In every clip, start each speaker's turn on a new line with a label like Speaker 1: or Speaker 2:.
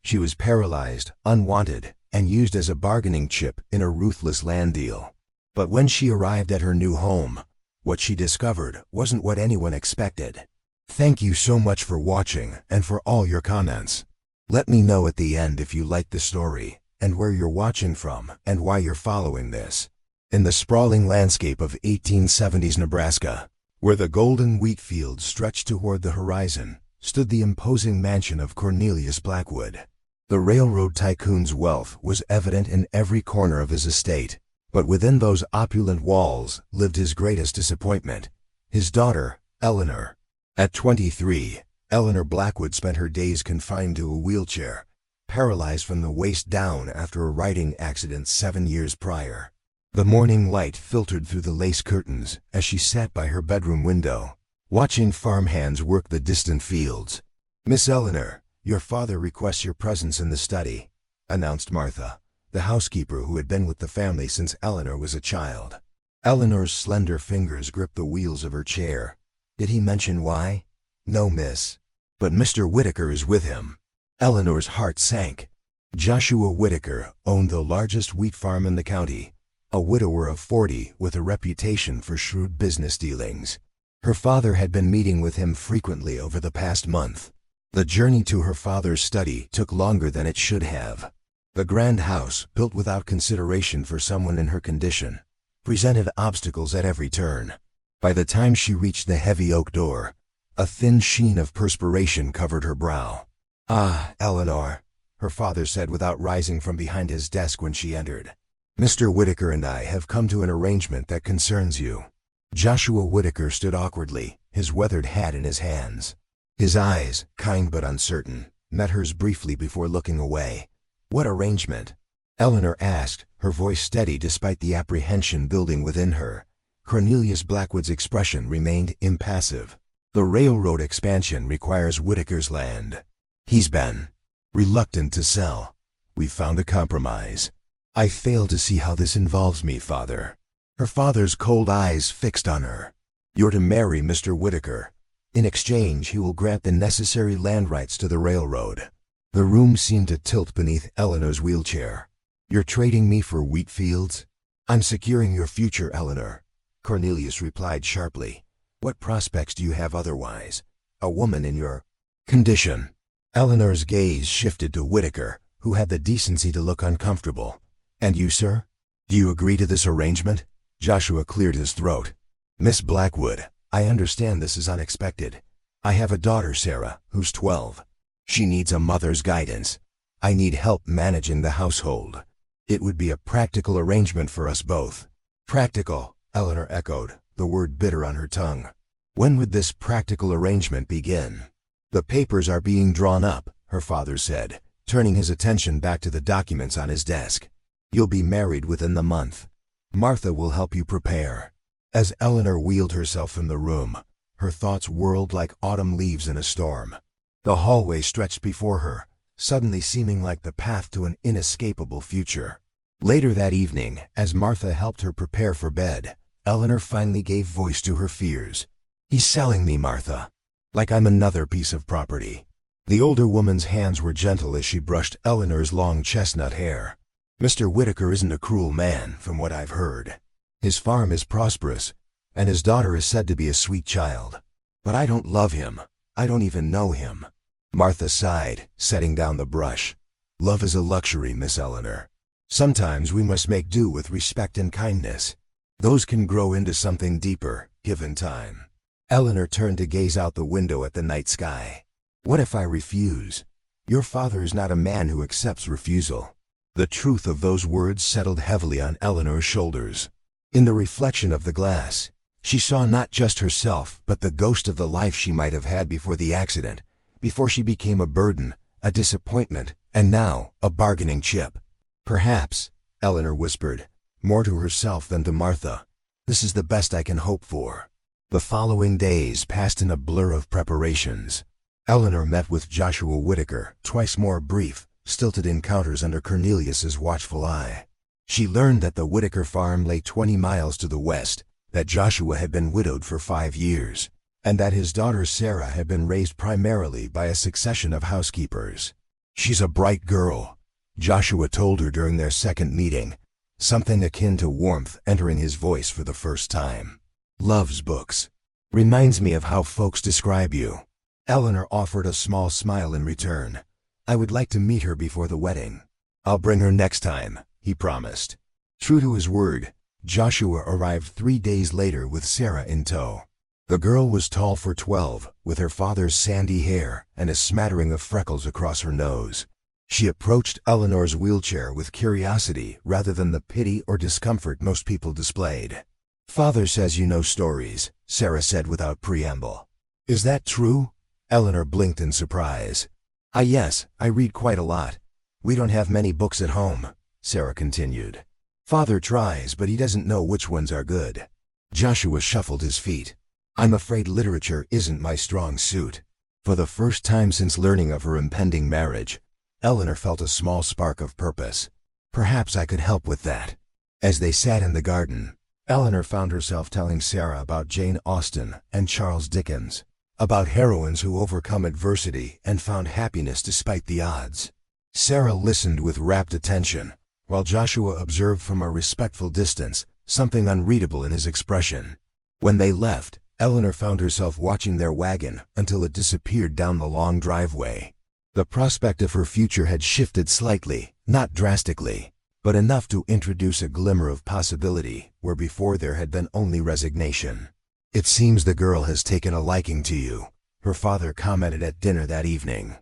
Speaker 1: She was paralyzed, unwanted, and used as a bargaining chip in a ruthless land deal. But when she arrived at her new home, what she discovered wasn't what anyone expected. Thank you so much for watching and for all your comments. Let me know at the end if you liked the story, and where you're watching from, and why you're following this. In the sprawling landscape of 1870s Nebraska, where the golden wheat fields stretched toward the horizon, stood the imposing mansion of Cornelius Blackwood. The railroad tycoon's wealth was evident in every corner of his estate, but within those opulent walls lived his greatest disappointment, his daughter, Eleanor. At 23, Eleanor Blackwood spent her days confined to a wheelchair, paralyzed from the waist down after a riding accident 7 years prior. The morning light filtered through the lace curtains as she sat by her bedroom window, watching farmhands work the distant fields. "Miss Eleanor, your father requests your presence in the study," announced Martha, the housekeeper who had been with the family since Eleanor was a child. Eleanor's slender fingers gripped the wheels of her chair. "Did he mention why?" "No, miss. But Mr. Whitaker is with him." Eleanor's heart sank. Joshua Whitaker owned the largest wheat farm in the county, a widower of 40 with a reputation for shrewd business dealings. Her father had been meeting with him frequently over the past month. The journey to her father's study took longer than it should have. The grand house, built without consideration for someone in her condition, presented obstacles at every turn. By the time she reached the heavy oak door, a thin sheen of perspiration covered her brow. "Ah, Eleanor," her father said without rising from behind his desk when she entered. "Mr. Whitaker and I have come to an arrangement that concerns you." Joshua Whitaker stood awkwardly, his weathered hat in his hands. His eyes, kind but uncertain, met hers briefly before looking away. "What arrangement?" Eleanor asked, her voice steady despite the apprehension building within her. Cornelius Blackwood's expression remained impassive. "The railroad expansion requires Whitaker's land. He's been reluctant to sell. We've found a compromise." "I fail to see how this involves me, father." Her father's cold eyes fixed on her. "You're to marry Mr. Whitaker. In exchange, he will grant the necessary land rights to the railroad." The room seemed to tilt beneath Eleanor's wheelchair. "You're trading me for wheat fields?" "I'm securing your future, Eleanor," Cornelius replied sharply. "What prospects do you have otherwise? A woman in your condition." Eleanor's gaze shifted to Whitaker, who had the decency to look uncomfortable. "And you, sir? Do you agree to this arrangement?" Joshua cleared his throat. "Miss Blackwood, I understand this is unexpected. I have a daughter, Sarah, who's 12. She needs a mother's guidance. I need help managing the household. It would be a practical arrangement for us both." "Practical," Eleanor echoed, the word bitter on her tongue. "When would this practical arrangement begin?" "The papers are being drawn up," her father said, turning his attention back to the documents on his desk. "You'll be married within the month. Martha will help you prepare." As Eleanor wheeled herself from the room, her thoughts whirled like autumn leaves in a storm. The hallway stretched before her, suddenly seeming like the path to an inescapable future. Later that evening, as Martha helped her prepare for bed, Eleanor finally gave voice to her fears. "He's selling me, Martha. Like I'm another piece of property." The older woman's hands were gentle as she brushed Eleanor's long chestnut hair. "Mr. Whitaker isn't a cruel man, from what I've heard. His farm is prosperous, and his daughter is said to be a sweet child. But I don't love him. I don't even know him." Martha sighed, setting down the brush. "Love is a luxury, Miss Eleanor. Sometimes we must make do with respect and kindness. Those can grow into something deeper, given time." Eleanor turned to gaze out the window at the night sky. "What if I refuse? Your father is not a man who accepts refusal." The truth of those words settled heavily on Eleanor's shoulders. In the reflection of the glass, she saw not just herself, but the ghost of the life she might have had before the accident, before she became a burden, a disappointment, and now a bargaining chip. "Perhaps," Eleanor whispered, more to herself than to Martha, "this is the best I can hope for." The following days passed in a blur of preparations. Eleanor met with Joshua Whitaker, twice more brief, stilted encounters under Cornelius's watchful eye. She learned that the Whitaker farm lay 20 miles to the west, that Joshua had been widowed for 5 years, and that his daughter Sarah had been raised primarily by a succession of housekeepers. She's a bright girl, Joshua told her during their second meeting, something akin to warmth entering his voice for the first time. Loves books. Reminds me of how folks describe you. Eleanor offered a small smile in return. I would like to meet her before the wedding. I'll bring her next time, he promised. True to his word, Joshua arrived 3 days later with Sarah in tow. The girl was tall for 12, with her father's sandy hair and a smattering of freckles across her nose. She approached Eleanor's wheelchair with curiosity rather than the pity or discomfort most people displayed. Father says you know stories, Sarah said without preamble. Is that true? Eleanor blinked in surprise. Yes, I read quite a lot. We don't have many books at home, Sarah continued. Father tries, but he doesn't know which ones are good. Joshua shuffled his feet. I'm afraid literature isn't my strong suit. For the first time since learning of her impending marriage, Eleanor felt a small spark of purpose. Perhaps I could help with that. As they sat in the garden, Eleanor found herself telling Sarah about Jane Austen and Charles Dickens, about heroines who overcome adversity and found happiness despite the odds. Sarah listened with rapt attention, while Joshua observed from a respectful distance, something unreadable in his expression. When they left, Eleanor found herself watching their wagon until it disappeared down the long driveway. The prospect of her future had shifted slightly, not drastically, but enough to introduce a glimmer of possibility where before there had been only resignation. It seems the girl has taken a liking to you, her father commented at dinner that evening.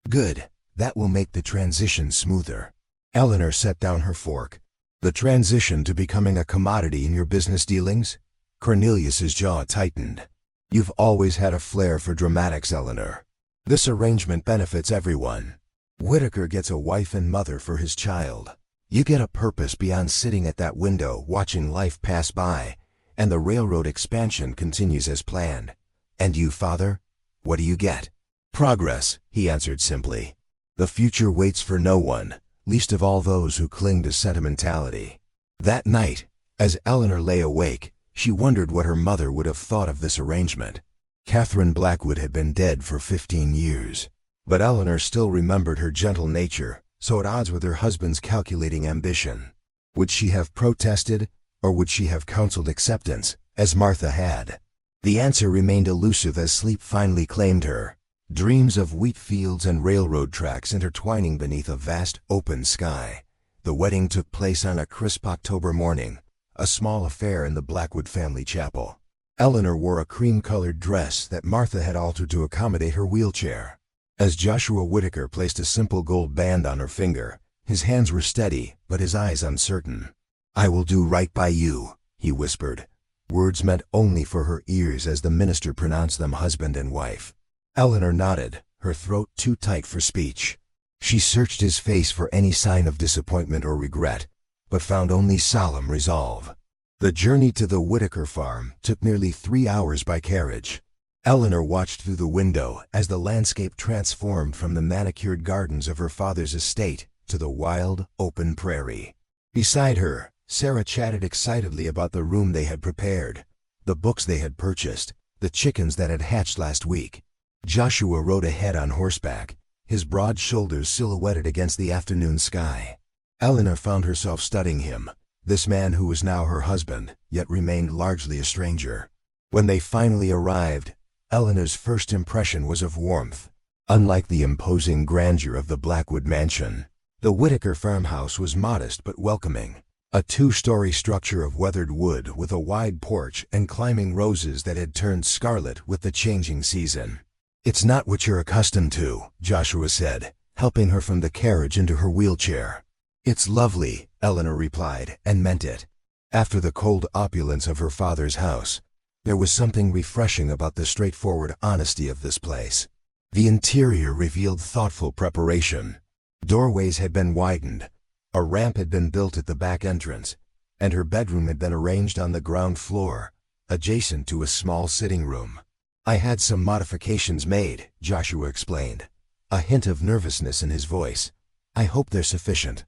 Speaker 1: Good, that will make the transition smoother. Eleanor set down her fork. The transition to becoming a commodity in your business dealings? Cornelius's jaw tightened. You've always had a flair for dramatics, Eleanor. This arrangement benefits everyone. Whitaker gets a wife and mother for his child. You get a purpose beyond sitting at that window watching life pass by, and the railroad expansion continues as planned. And you, father? What do you get? Progress, he answered simply. The future waits for no one, least of all those who cling to sentimentality. That night, as Eleanor lay awake, she wondered what her mother would have thought of this arrangement. Catherine Blackwood had been dead for 15 years, but Eleanor still remembered her gentle nature, so at odds with her husband's calculating ambition. Would she have protested, or would she have counseled acceptance, as Martha had? The answer remained elusive as sleep finally claimed her. Dreams of wheat fields and railroad tracks intertwining beneath a vast open sky. The wedding took place on a crisp October morning, a small affair in the Blackwood family chapel. Eleanor wore a cream-colored dress that Martha had altered to accommodate her wheelchair. As Joshua Whitaker placed a simple gold band on her finger, his hands were steady, but his eyes uncertain. I will do right by you, he whispered, words meant only for her ears as the minister pronounced them husband and wife. Eleanor nodded, her throat too tight for speech. She searched his face for any sign of disappointment or regret, but found only solemn resolve. The journey to the Whitaker farm took nearly 3 hours by carriage. Eleanor watched through the window as the landscape transformed from the manicured gardens of her father's estate to the wild, open prairie. Beside her, Sarah chatted excitedly about the room they had prepared, the books they had purchased, the chickens that had hatched last week. Joshua rode ahead on horseback, his broad shoulders silhouetted against the afternoon sky. Eleanor found herself studying him, this man who was now her husband, yet remained largely a stranger. When they finally arrived, Eleanor's first impression was of warmth. Unlike the imposing grandeur of the Blackwood mansion, the Whitaker farmhouse was modest but welcoming. A 2-story structure of weathered wood with a wide porch and climbing roses that had turned scarlet with the changing season. It's not what you're accustomed to, Joshua said, helping her from the carriage into her wheelchair. It's lovely, Eleanor replied, and meant it. After the cold opulence of her father's house, there was something refreshing about the straightforward honesty of this place. The interior revealed thoughtful preparation. Doorways had been widened, a ramp had been built at the back entrance, and her bedroom had been arranged on the ground floor, adjacent to a small sitting room. I had some modifications made, Joshua explained, a hint of nervousness in his voice. I hope they're sufficient.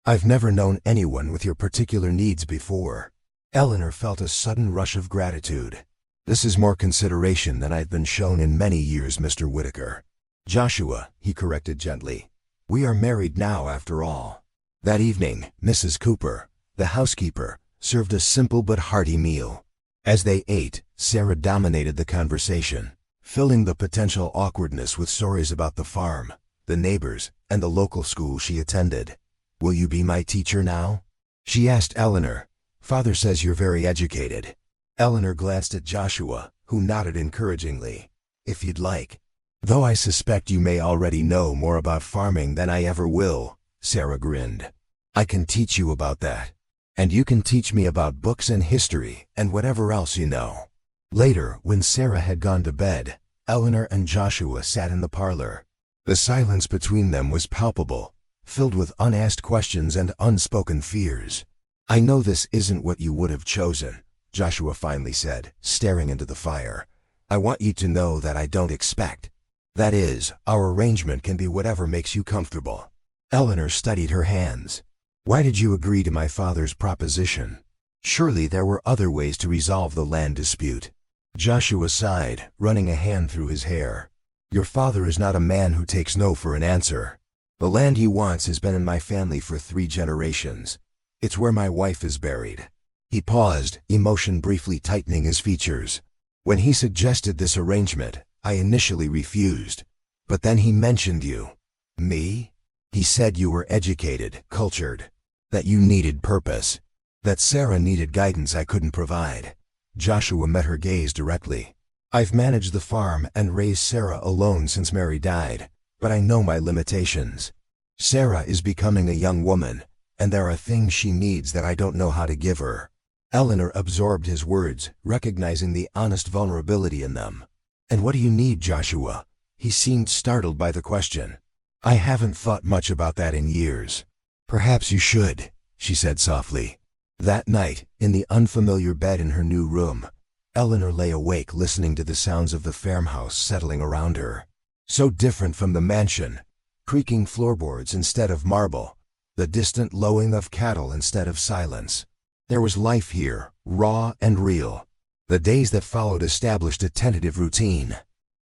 Speaker 1: I've never known anyone with your particular needs before. Eleanor felt a sudden rush of gratitude. This is more consideration than I've been shown in many years, Mr. Whitaker. Joshua, he corrected gently. We are married now, after all." That evening, Mrs. Cooper, the housekeeper, served a simple but hearty meal. As they ate, Sarah dominated the conversation, filling the potential awkwardness with stories about the farm, the neighbors, and the local school she attended. "Will you be my teacher now?" she asked Eleanor. "Father says you're very educated." Eleanor glanced at Joshua, who nodded encouragingly. "If you'd like. Though I suspect you may already know more about farming than I ever will," Sarah grinned. "I can teach you about that. And you can teach me about books and history and whatever else you know." Later, when Sarah had gone to bed, Eleanor and Joshua sat in the parlor. The silence between them was palpable, filled with unasked questions and unspoken fears. "I know this isn't what you would have chosen," Joshua finally said, staring into the fire. "I want you to know that I don't expect. That is, our arrangement can be whatever makes you comfortable." Eleanor studied her hands. "Why did you agree to my father's proposition? Surely there were other ways to resolve the land dispute." Joshua sighed, running a hand through his hair. "Your father is not a man who takes no for an answer. The land he wants has been in my family for 3 generations. It's where my wife is buried." He paused, emotion briefly tightening his features. "When he suggested this arrangement, I initially refused. But then he mentioned you." "Me?" "He said you were educated, cultured, that you needed purpose, that Sarah needed guidance I couldn't provide." Joshua met her gaze directly. "I've managed the farm and raised Sarah alone since Mary died, but I know my limitations. Sarah is becoming a young woman, and there are things she needs that I don't know how to give her." Eleanor absorbed his words, recognizing the honest vulnerability in them. "And what do you need, Joshua?" He seemed startled by the question. "I haven't thought much about that in years." "Perhaps you should," she said softly. That night, in the unfamiliar bed in her new room, Eleanor lay awake listening to the sounds of the farmhouse settling around her. So different from the mansion, creaking floorboards instead of marble, the distant lowing of cattle instead of silence. There was life here, raw and real. The days that followed established a tentative routine.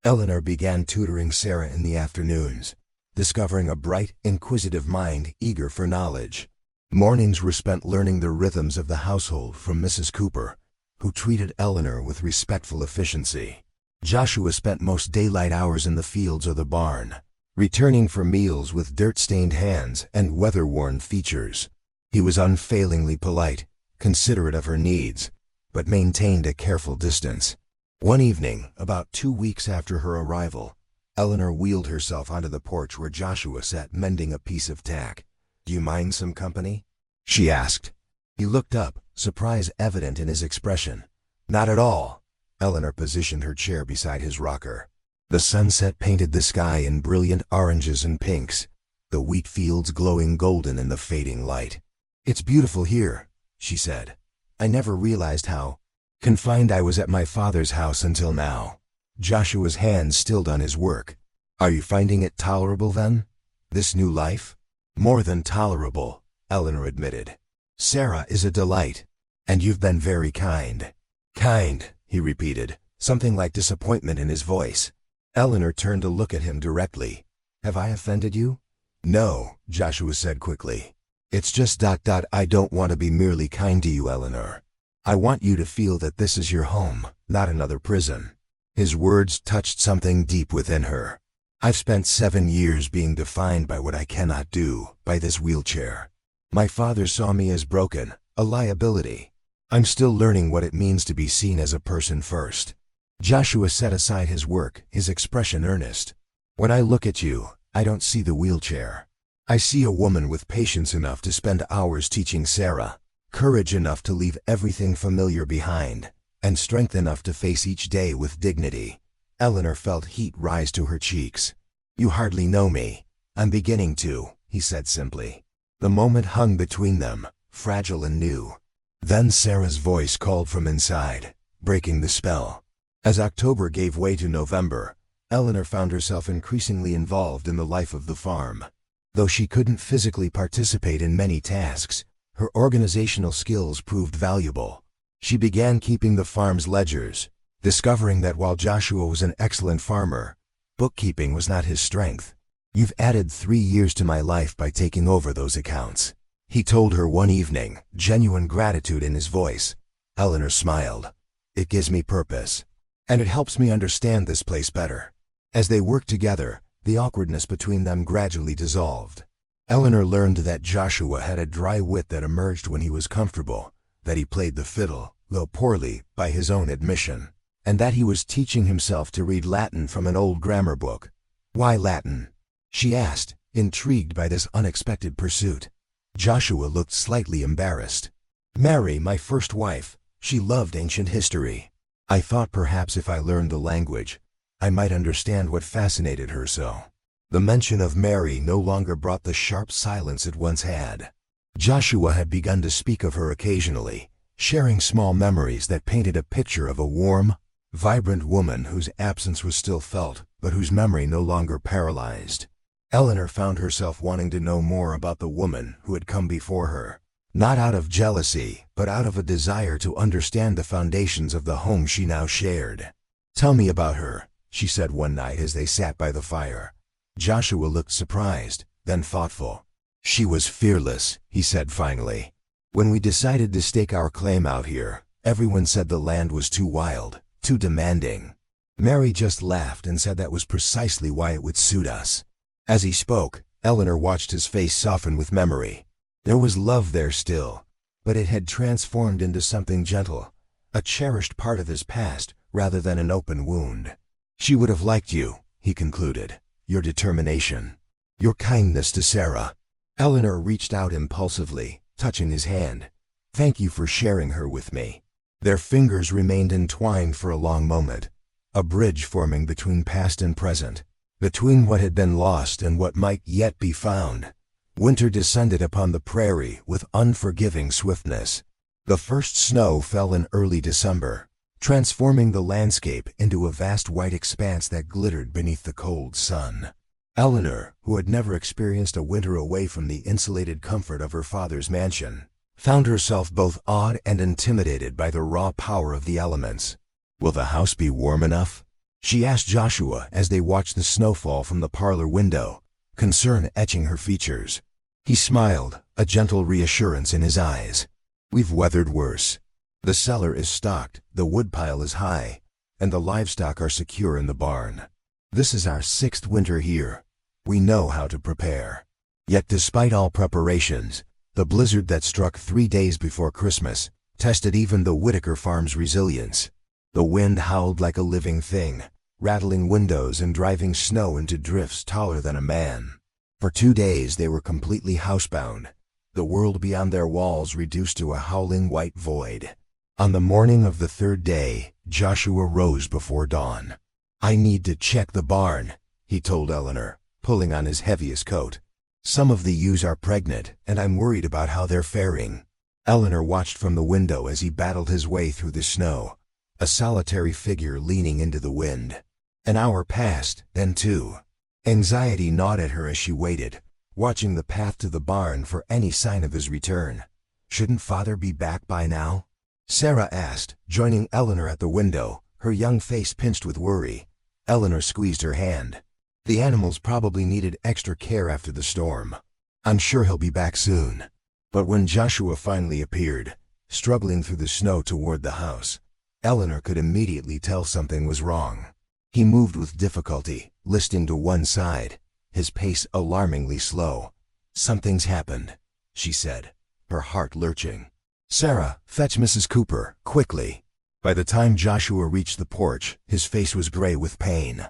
Speaker 1: Eleanor began tutoring Sarah in the afternoons, discovering a bright, inquisitive mind eager for knowledge. Mornings were spent learning the rhythms of the household from Mrs. Cooper, who treated Eleanor with respectful efficiency. Joshua spent most daylight hours in the fields or the barn, returning for meals with dirt-stained hands and weather-worn features. He was unfailingly polite, considerate of her needs, but maintained a careful distance. One evening, about 2 weeks after her arrival, Eleanor wheeled herself onto the porch where Joshua sat mending a piece of tack. "Do you mind some company?" she asked. He looked up, surprise evident in his expression. "Not at all." Eleanor positioned her chair beside his rocker. The sunset painted the sky in brilliant oranges and pinks, the wheat fields glowing golden in the fading light. "It's beautiful here," she said. "I never realized how confined I was at my father's house until now." Joshua's hands stilled on his work. "Are you finding it tolerable then? This new life?" "More than tolerable," Eleanor admitted. "Sarah is a delight. And you've been very kind." "Kind," he repeated, something like disappointment in his voice. Eleanor turned to look at him directly. "Have I offended you?" "No," Joshua said quickly. "It's just I don't want to be merely kind to you, Eleanor. I want you to feel that this is your home, not another prison." His words touched something deep within her. "I've spent 7 years being defined by what I cannot do, by this wheelchair. My father saw me as broken, a liability. I'm still learning what it means to be seen as a person first." Joshua set aside his work, his expression earnest. "When I look at you, I don't see the wheelchair. I see a woman with patience enough to spend hours teaching Sarah, courage enough to leave everything familiar behind, and strength enough to face each day with dignity." Eleanor felt heat rise to her cheeks. "You hardly know me." "I'm beginning to," he said simply. The moment hung between them, fragile and new. Then Sarah's voice called from inside, breaking the spell. As October gave way to November, Eleanor found herself increasingly involved in the life of the farm. Though she couldn't physically participate in many tasks, her organizational skills proved valuable. She began keeping the farm's ledgers, discovering that while Joshua was an excellent farmer, bookkeeping was not his strength. You've added 3 years to my life by taking over those accounts," he told her one evening, genuine gratitude in his voice. Eleanor smiled. "It gives me purpose. And it helps me understand this place better." As they worked together, the awkwardness between them gradually dissolved. Eleanor learned that Joshua had a dry wit that emerged when he was comfortable, that he played the fiddle, though poorly, by his own admission, and that he was teaching himself to read Latin from an old grammar book. "Why Latin?" she asked, intrigued by this unexpected pursuit. Joshua looked slightly embarrassed. "Mary, my first wife, she loved ancient history. I thought perhaps if I learned the language, I might understand what fascinated her so." The mention of Mary no longer brought the sharp silence it once had. Joshua had begun to speak of her occasionally, sharing small memories that painted a picture of a warm, vibrant woman whose absence was still felt, but whose memory no longer paralyzed. Eleanor found herself wanting to know more about the woman who had come before her, not out of jealousy, but out of a desire to understand the foundations of the home she now shared. "Tell me about her," she said one night as they sat by the fire. Joshua looked surprised, then thoughtful. "She was fearless," he said finally. "When we decided to stake our claim out here, everyone said the land was too wild, too demanding. Mary just laughed and said that was precisely why it would suit us." As he spoke, Eleanor watched his face soften with memory. There was love there still, but it had transformed into something gentle, a cherished part of his past rather than an open wound. "She would have liked you," he concluded. "Your determination, your kindness to Sarah." Eleanor reached out impulsively, touching his hand. "Thank you for sharing her with me." Their fingers remained entwined for a long moment, a bridge forming between past and present, between what had been lost and what might yet be found. Winter descended upon the prairie with unforgiving swiftness. The first snow fell in early December, transforming the landscape into a vast white expanse that glittered beneath the cold sun. Eleanor, who had never experienced a winter away from the insulated comfort of her father's mansion, found herself both awed and intimidated by the raw power of the elements. "Will the house be warm enough?" she asked Joshua as they watched the snowfall from the parlor window, concern etching her features. He smiled, a gentle reassurance in his eyes. "We've weathered worse. The cellar is stocked, the woodpile is high, and the livestock are secure in the barn. This is our 6th winter here. We know how to prepare." Yet despite all preparations, the blizzard that struck 3 days before Christmas tested even the Whitaker farm's resilience. The wind howled like a living thing, rattling windows and driving snow into drifts taller than a man. For 2 days they were completely housebound, the world beyond their walls reduced to a howling white void. On the morning of the 3rd day, Joshua rose before dawn. "I need to check the barn," he told Eleanor, pulling on his heaviest coat. "Some of the ewes are pregnant, and I'm worried about how they're faring." Eleanor watched from the window as he battled his way through the snow, a solitary figure leaning into the wind. An hour passed, then 2. Anxiety gnawed at her as she waited, watching the path to the barn for any sign of his return. Shouldn't father be back by now? Sarah asked, joining Eleanor at the window, her young face pinched with worry. Eleanor squeezed her hand. "The animals probably needed extra care after the storm. I'm sure he'll be back soon." But when Joshua finally appeared, struggling through the snow toward the house, Eleanor could immediately tell something was wrong. He moved with difficulty, listing to one side, his pace alarmingly slow. "Something's happened," she said, her heart lurching. "Sarah, fetch Mrs. Cooper, quickly." By the time Joshua reached the porch, his face was gray with pain.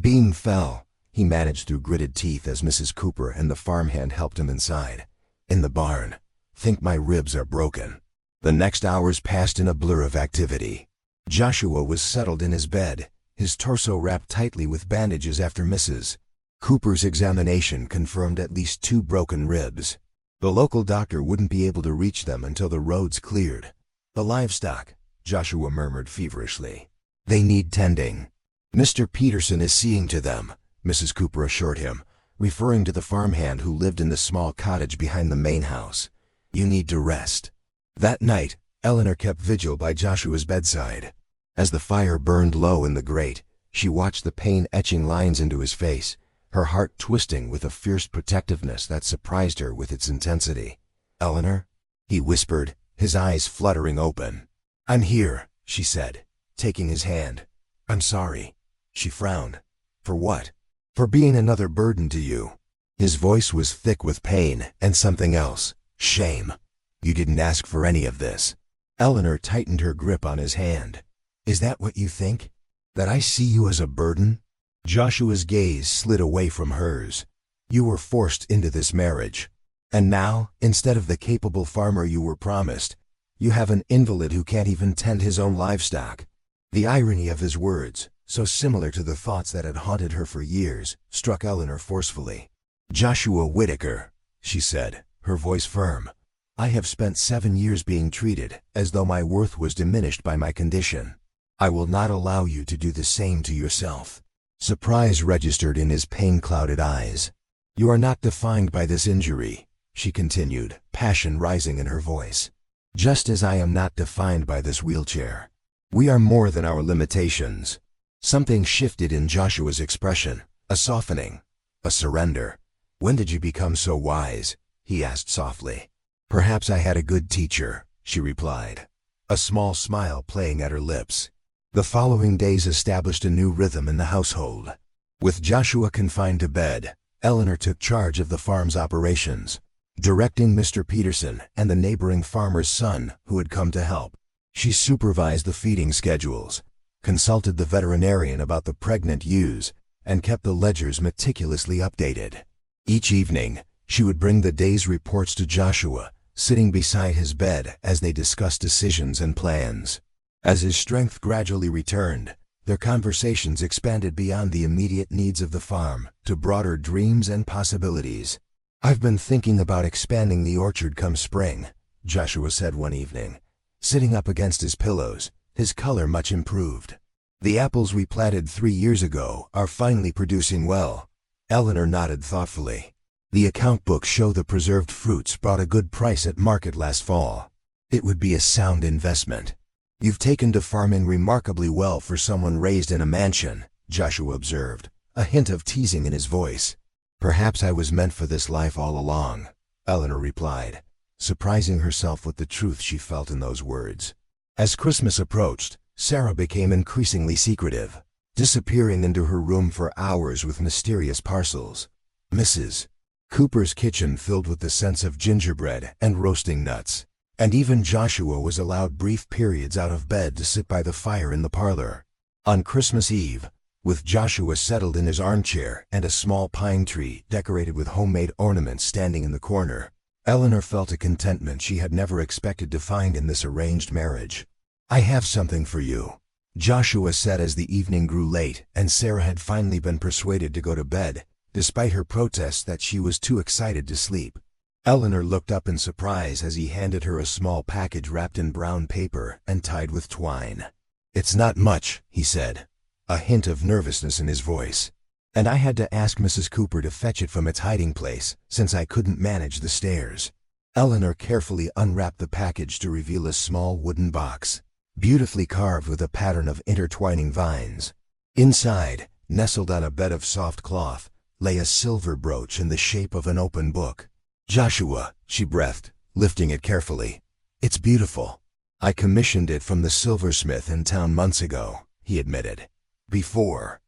Speaker 1: Beam fell, he managed through gritted teeth as Mrs. Cooper and the farmhand helped him inside. "In the barn. Think my ribs are broken." The next hours passed in a blur of activity. Joshua was settled in his bed, his torso wrapped tightly with bandages after Mrs. Cooper's examination confirmed at least 2 broken ribs. The local doctor wouldn't be able to reach them until the roads cleared. "The livestock," Joshua murmured feverishly. "They need tending." "Mr. Peterson is seeing to them," Mrs. Cooper assured him, referring to the farmhand who lived in the small cottage behind the main house. "You need to rest." That night, Eleanor kept vigil by Joshua's bedside. As the fire burned low in the grate, she watched the pain etching lines into his face, her heart twisting with a fierce protectiveness that surprised her with its intensity. "Eleanor?" he whispered, his eyes fluttering open. "I'm here," she said, taking his hand. "I'm sorry." She frowned. "For what?" "For being another burden to you." His voice was thick with pain and something else, shame. "You didn't ask for any of this." Eleanor tightened her grip on his hand. "Is that what you think? That I see you as a burden?" Joshua's gaze slid away from hers. "You were forced into this marriage. And now, instead of the capable farmer you were promised, you have an invalid who can't even tend his own livestock." The irony of his words, so similar to the thoughts that had haunted her for years, struck Eleanor forcefully. "Joshua Whitaker," she said, her voice firm, "I have spent 7 years being treated as though my worth was diminished by my condition. I will not allow you to do the same to yourself." Surprise registered in his pain-clouded eyes. "You are not defined by this injury," she continued, passion rising in her voice. "Just as I am not defined by this wheelchair. We are more than our limitations." Something shifted in Joshua's expression, a softening, a surrender. "When did you become so wise?" he asked softly. "Perhaps I had a good teacher," she replied, a small smile playing at her lips. The following days established a new rhythm in the household. With Joshua confined to bed, Eleanor took charge of the farm's operations, directing Mr. Peterson and the neighboring farmer's son who had come to help. She supervised the feeding schedules, consulted the veterinarian about the pregnant ewes, and kept the ledgers meticulously updated. Each evening, she would bring the day's reports to Joshua, sitting beside his bed as they discussed decisions and plans. As his strength gradually returned, their conversations expanded beyond the immediate needs of the farm to broader dreams and possibilities. "I've been thinking about expanding the orchard come spring," Joshua said one evening, sitting up against his pillows, his color much improved. "The apples we planted 3 years ago are finally producing well." Eleanor nodded thoughtfully. "The account books show the preserved fruits brought a good price at market last fall. It would be a sound investment." "You've taken to farming remarkably well for someone raised in a mansion," Joshua observed, a hint of teasing in his voice. "Perhaps I was meant for this life all along," Eleanor replied, surprising herself with the truth she felt in those words. As Christmas approached, Sarah became increasingly secretive, disappearing into her room for hours with mysterious parcels. Mrs. Cooper's kitchen filled with the scents of gingerbread and roasting nuts. And even Joshua was allowed brief periods out of bed to sit by the fire in the parlor. On Christmas Eve, with Joshua settled in his armchair and a small pine tree decorated with homemade ornaments standing in the corner, Eleanor felt a contentment she had never expected to find in this arranged marriage. "I have something for you," Joshua said as the evening grew late and Sarah had finally been persuaded to go to bed, despite her protests that she was too excited to sleep. Eleanor looked up in surprise as he handed her a small package wrapped in brown paper and tied with twine. "It's not much," he said, a hint of nervousness in his voice. "And I had to ask Mrs. Cooper to fetch it from its hiding place, since I couldn't manage the stairs." Eleanor carefully unwrapped the package to reveal a small wooden box, beautifully carved with a pattern of intertwining vines. Inside, nestled on a bed of soft cloth, lay a silver brooch in the shape of an open book. "Joshua," she breathed, lifting it carefully. "It's beautiful. I commissioned it from the silversmith in town months ago," he admitted. Before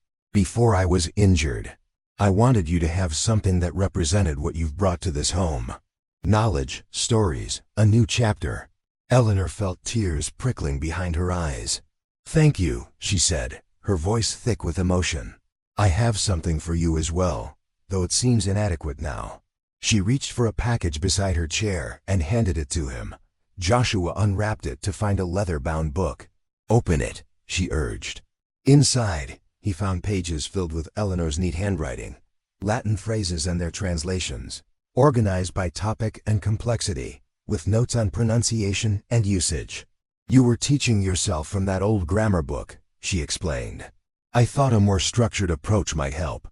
Speaker 1: I was injured. I wanted you to have something that represented what you've brought to this home. Knowledge, stories, a new chapter." Eleanor felt tears prickling behind her eyes. "Thank you," she said, her voice thick with emotion. "I have something for you as well, though it seems inadequate now." She reached for a package beside her chair and handed it to him. Joshua unwrapped it to find a leather-bound book. "Open it," she urged. Inside, he found pages filled with Eleanor's neat handwriting, Latin phrases and their translations, organized by topic and complexity, with notes on pronunciation and usage. "You were teaching yourself from that old grammar book," she explained. "I thought a more structured approach might help.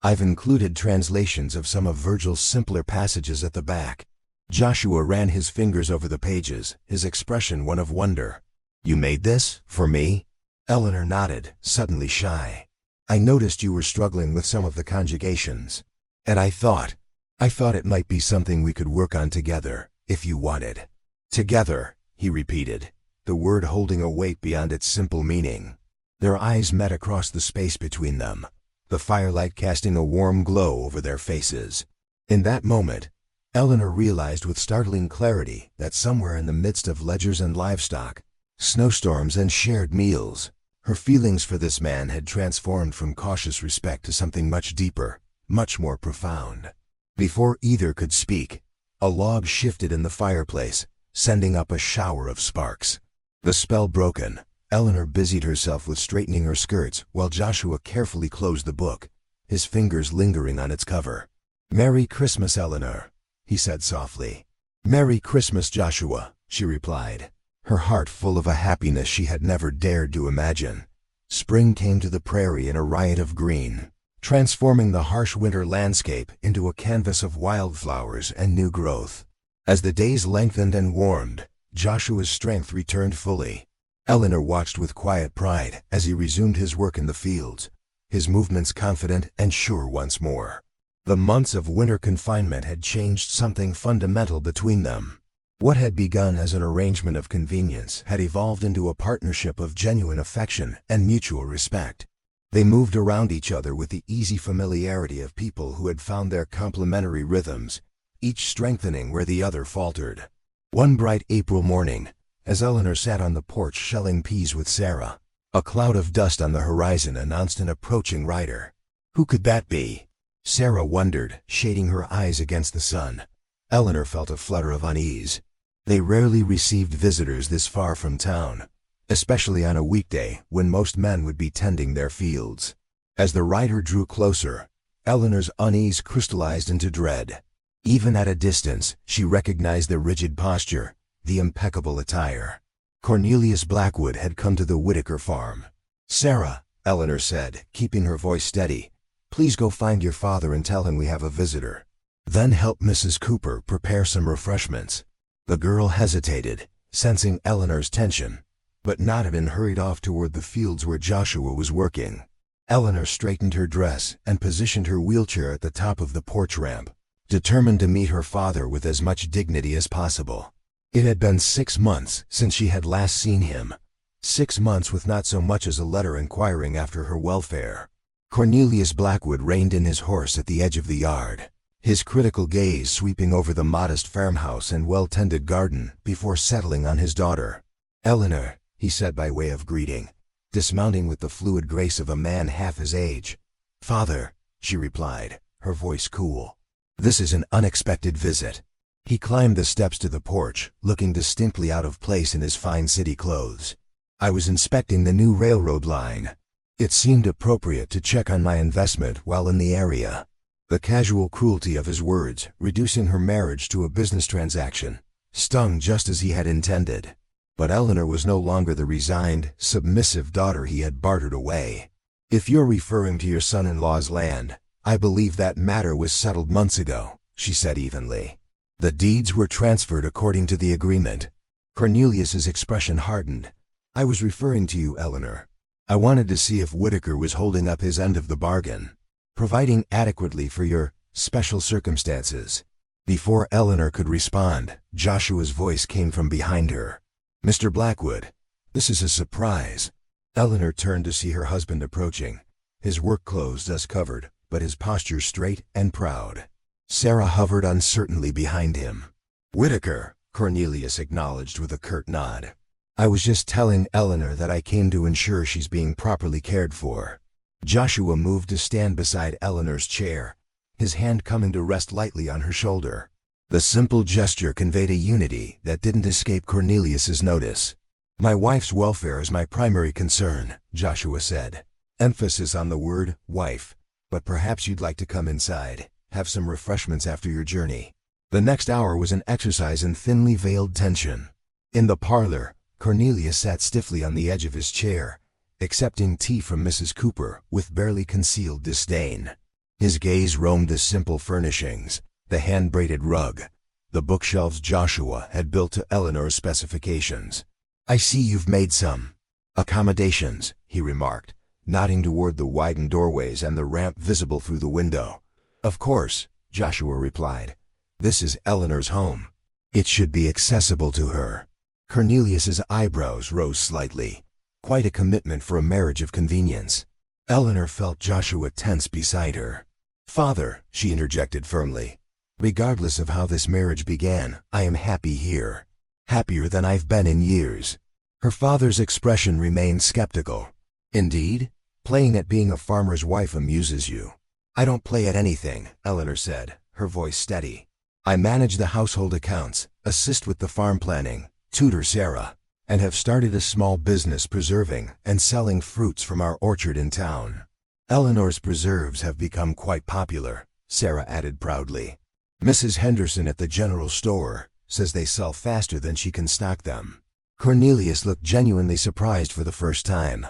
Speaker 1: I've included translations of some of Virgil's simpler passages at the back." Joshua ran his fingers over the pages, his expression one of wonder. "You made this for me?" Eleanor nodded, suddenly shy. I noticed you were struggling with some of the conjugations. And I thought it might be something we could work on together, if you wanted." "Together," he repeated, the word holding a weight beyond its simple meaning. Their eyes met across the space between them, the firelight casting a warm glow over their faces. In that moment, Eleanor realized with startling clarity that somewhere in the midst of ledgers and livestock, snowstorms and shared meals, her feelings for this man had transformed from cautious respect to something much deeper, much more profound. Before either could speak, a log shifted in the fireplace, sending up a shower of sparks. The spell broken, Eleanor busied herself with straightening her skirts while Joshua carefully closed the book, his fingers lingering on its cover. "Merry Christmas, Eleanor," he said softly. "Merry Christmas, Joshua," she replied, her heart full of a happiness she had never dared to imagine. Spring came to the prairie in a riot of green, transforming the harsh winter landscape into a canvas of wildflowers and new growth. As the days lengthened and warmed, Joshua's strength returned fully. Eleanor watched with quiet pride as he resumed his work in the fields, his movements confident and sure once more. The months of winter confinement had changed something fundamental between them. What had begun as an arrangement of convenience had evolved into a partnership of genuine affection and mutual respect. They moved around each other with the easy familiarity of people who had found their complementary rhythms, each strengthening where the other faltered. One bright April morning, as Eleanor sat on the porch shelling peas with Sarah, a cloud of dust on the horizon announced an approaching rider. Who could that be? Sarah wondered, shading her eyes against the sun. Eleanor felt a flutter of unease. They rarely received visitors this far from town, especially on a weekday when most men would be tending their fields. As the rider drew closer, Eleanor's unease crystallized into dread. Even at a distance, she recognized the rigid posture, the impeccable attire. Cornelius Blackwood had come to the Whitaker farm. "Sarah," Eleanor said, keeping her voice steady, "please go find your father and tell him we have a visitor. Then help Mrs. Cooper prepare some refreshments." The girl hesitated, sensing Eleanor's tension, but nodded and hurried off toward the fields where Joshua was working. Eleanor straightened her dress and positioned her wheelchair at the top of the porch ramp, determined to meet her father with as much dignity as possible. It had been 6 months since she had last seen him, 6 months with not so much as a letter inquiring after her welfare. Cornelius Blackwood reined in his horse at the edge of the yard, his critical gaze sweeping over the modest farmhouse and well-tended garden before settling on his daughter. "Eleanor," he said by way of greeting, dismounting with the fluid grace of a man half his age. "Father," she replied, her voice cool. "This is an unexpected visit." He climbed the steps to the porch, looking distinctly out of place in his fine city clothes. "I was inspecting the new railroad line. It seemed appropriate to check on my investment while in the area." The casual cruelty of his words, reducing her marriage to a business transaction, stung just as he had intended. But Eleanor was no longer the resigned, submissive daughter he had bartered away. "If you're referring to your son-in-law's land, I believe that matter was settled months ago," she said evenly. "The deeds were transferred according to the agreement." Cornelius's expression hardened. "I was referring to you, Eleanor. I wanted to see if Whitaker was holding up his end of the bargain, providing adequately for your special circumstances." Before Eleanor could respond, Joshua's voice came from behind her. "Mr. Blackwood, this is a surprise." Eleanor turned to see her husband approaching, his work clothes dust-covered, but his posture straight and proud. Sarah hovered uncertainly behind him. "Whitaker," Cornelius acknowledged with a curt nod. "I was just telling Eleanor that I came to ensure she's being properly cared for." Joshua moved to stand beside Eleanor's chair, his hand coming to rest lightly on her shoulder. The simple gesture conveyed a unity that didn't escape Cornelius's notice. "My wife's welfare is my primary concern," Joshua said, emphasis on the word wife, "but perhaps you'd like to come inside, have some refreshments after your journey." The next hour was an exercise in thinly veiled tension. In the parlor, Cornelius sat stiffly on the edge of his chair, accepting tea from Mrs. Cooper with barely concealed disdain. His gaze roamed the simple furnishings, the hand-braided rug, the bookshelves Joshua had built to Eleanor's specifications. "I see you've made some accommodations," he remarked, nodding toward the widened doorways and the ramp visible through the window. "Of course," Joshua replied. "This is Eleanor's home. It should be accessible to her." Cornelius's eyebrows rose slightly. Quite a commitment for a marriage of convenience. Eleanor felt Joshua tense beside her. "Father," she interjected firmly, "regardless of how this marriage began, I am happy here. Happier than I've been in years." Her father's expression remained skeptical. "Indeed? Playing at being a farmer's wife amuses you." "I don't play at anything," Eleanor said, her voice steady. "I manage the household accounts, assist with the farm planning, tutor Sarah, and have started a small business preserving and selling fruits from our orchard in town." "Eleanor's preserves have become quite popular," Sarah added proudly. "Mrs. Henderson at the general store says they sell faster than she can stock them." Cornelius looked genuinely surprised for the first time.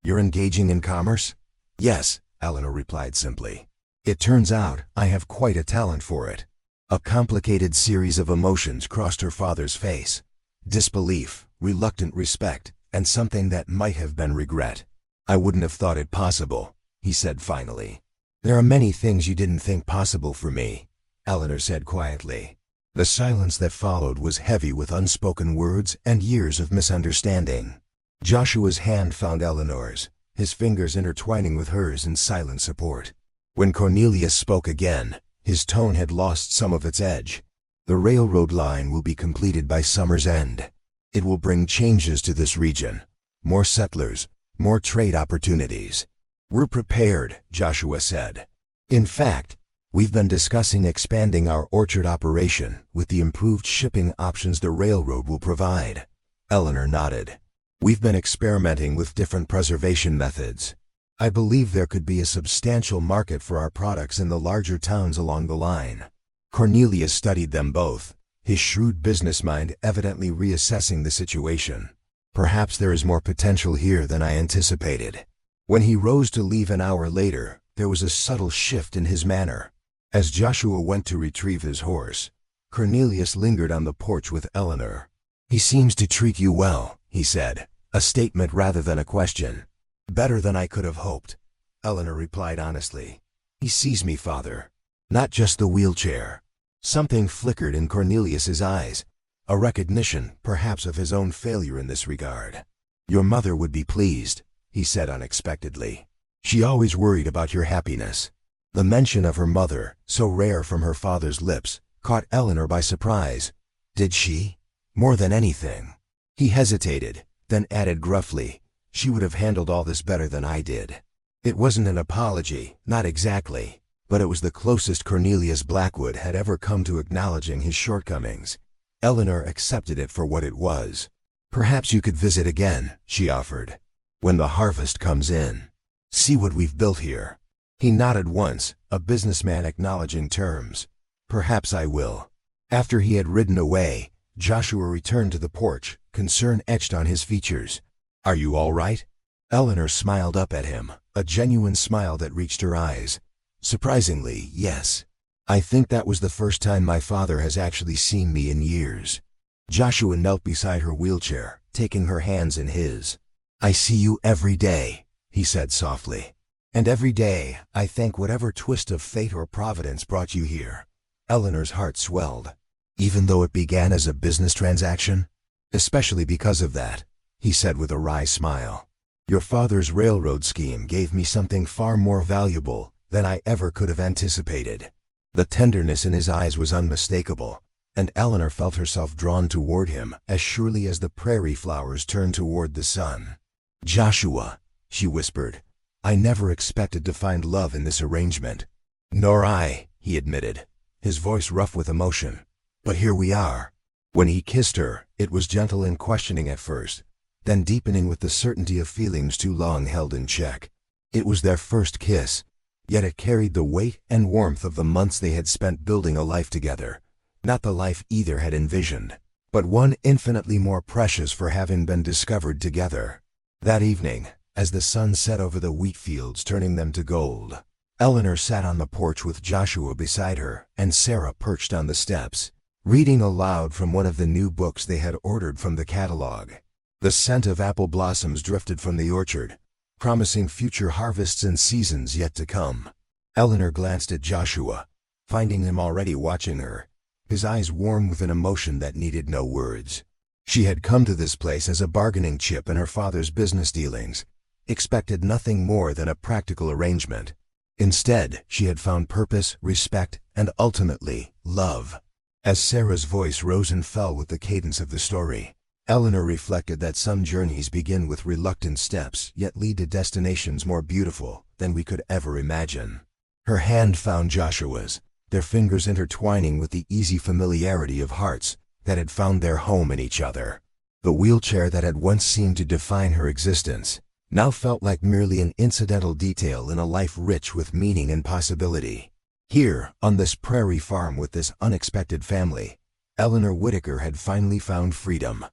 Speaker 1: "You're engaging in commerce?" "Yes," Eleanor replied simply. "It turns out I have quite a talent for it." A complicated series of emotions crossed her father's face. Disbelief, reluctant respect, and something that might have been regret. "I wouldn't have thought it possible," he said finally. "There are many things you didn't think possible for me," Eleanor said quietly. The silence that followed was heavy with unspoken words and years of misunderstanding. Joshua's hand found Eleanor's, his fingers intertwining with hers in silent support. When Cornelius spoke again, his tone had lost some of its edge. "The railroad line will be completed by summer's end. It will bring changes to this region. More settlers, more trade opportunities. We're prepared," Joshua said. "In fact, we've been discussing expanding our orchard operation with the improved shipping options the railroad will provide." Eleanor nodded. "We've been experimenting with different preservation methods. I believe there could be a substantial market for our products in the larger towns along the line." Cornelius studied them both, his shrewd business mind evidently reassessing the situation. "Perhaps there is more potential here than I anticipated." When he rose to leave an hour later, there was a subtle shift in his manner. As Joshua went to retrieve his horse, Cornelius lingered on the porch with Eleanor. "He seems to treat you well," he said, a statement rather than a question. "Better than I could have hoped," Eleanor replied honestly. "He sees me, Father. Not just the wheelchair." Something flickered in Cornelius's eyes, a recognition, perhaps, of his own failure in this regard. "Your mother would be pleased," he said unexpectedly. "She always worried about your happiness." The mention of her mother, so rare from her father's lips, caught Eleanor by surprise. "Did she?" "More than anything." He hesitated, then added gruffly, "She would have handled all this better than I did." It wasn't an apology, not exactly, but it was the closest Cornelius Blackwood had ever come to acknowledging his shortcomings. Eleanor accepted it for what it was. "Perhaps you could visit again," she offered, "when the harvest comes in. See what we've built here." He nodded once, a businessman acknowledging terms. "Perhaps I will." After he had ridden away, Joshua returned to the porch, concern etched on his features. "Are you all right?" Eleanor smiled up at him, a genuine smile that reached her eyes. "Surprisingly, yes. I think that was the first time my father has actually seen me in years." Joshua knelt beside her wheelchair, taking her hands in his. "I see you every day," he said softly. "And every day I thank whatever twist of fate or providence brought you here." Eleanor's heart swelled. "Even though it began as a business transaction?" "Especially because of that," he said with a wry smile. "Your father's railroad scheme gave me something far more valuable than I ever could have anticipated." The tenderness in his eyes was unmistakable, and Eleanor felt herself drawn toward him as surely as the prairie flowers turn toward the sun. "Joshua," she whispered, "I never expected to find love in this arrangement." "Nor I," he admitted, his voice rough with emotion. "But here we are." When he kissed her, it was gentle and questioning at first, then deepening with the certainty of feelings too long held in check. It was their first kiss, yet it carried the weight and warmth of the months they had spent building a life together. Not the life either had envisioned, but one infinitely more precious for having been discovered together. That evening, as the sun set over the wheat fields turning them to gold, Eleanor sat on the porch with Joshua beside her and Sarah perched on the steps, reading aloud from one of the new books they had ordered from the catalog. The scent of apple blossoms drifted from the orchard, promising future harvests and seasons yet to come. Eleanor glanced at Joshua, finding him already watching her, his eyes warm with an emotion that needed no words. She had come to this place as a bargaining chip in her father's business dealings, expected nothing more than a practical arrangement. Instead, she had found purpose, respect, and ultimately, love. As Sarah's voice rose and fell with the cadence of the story, Eleanor reflected that some journeys begin with reluctant steps yet lead to destinations more beautiful than we could ever imagine. Her hand found Joshua's, their fingers intertwining with the easy familiarity of hearts that had found their home in each other. The wheelchair that had once seemed to define her existence now felt like merely an incidental detail in a life rich with meaning and possibility. Here, on this prairie farm with this unexpected family, Eleanor Whitaker had finally found freedom.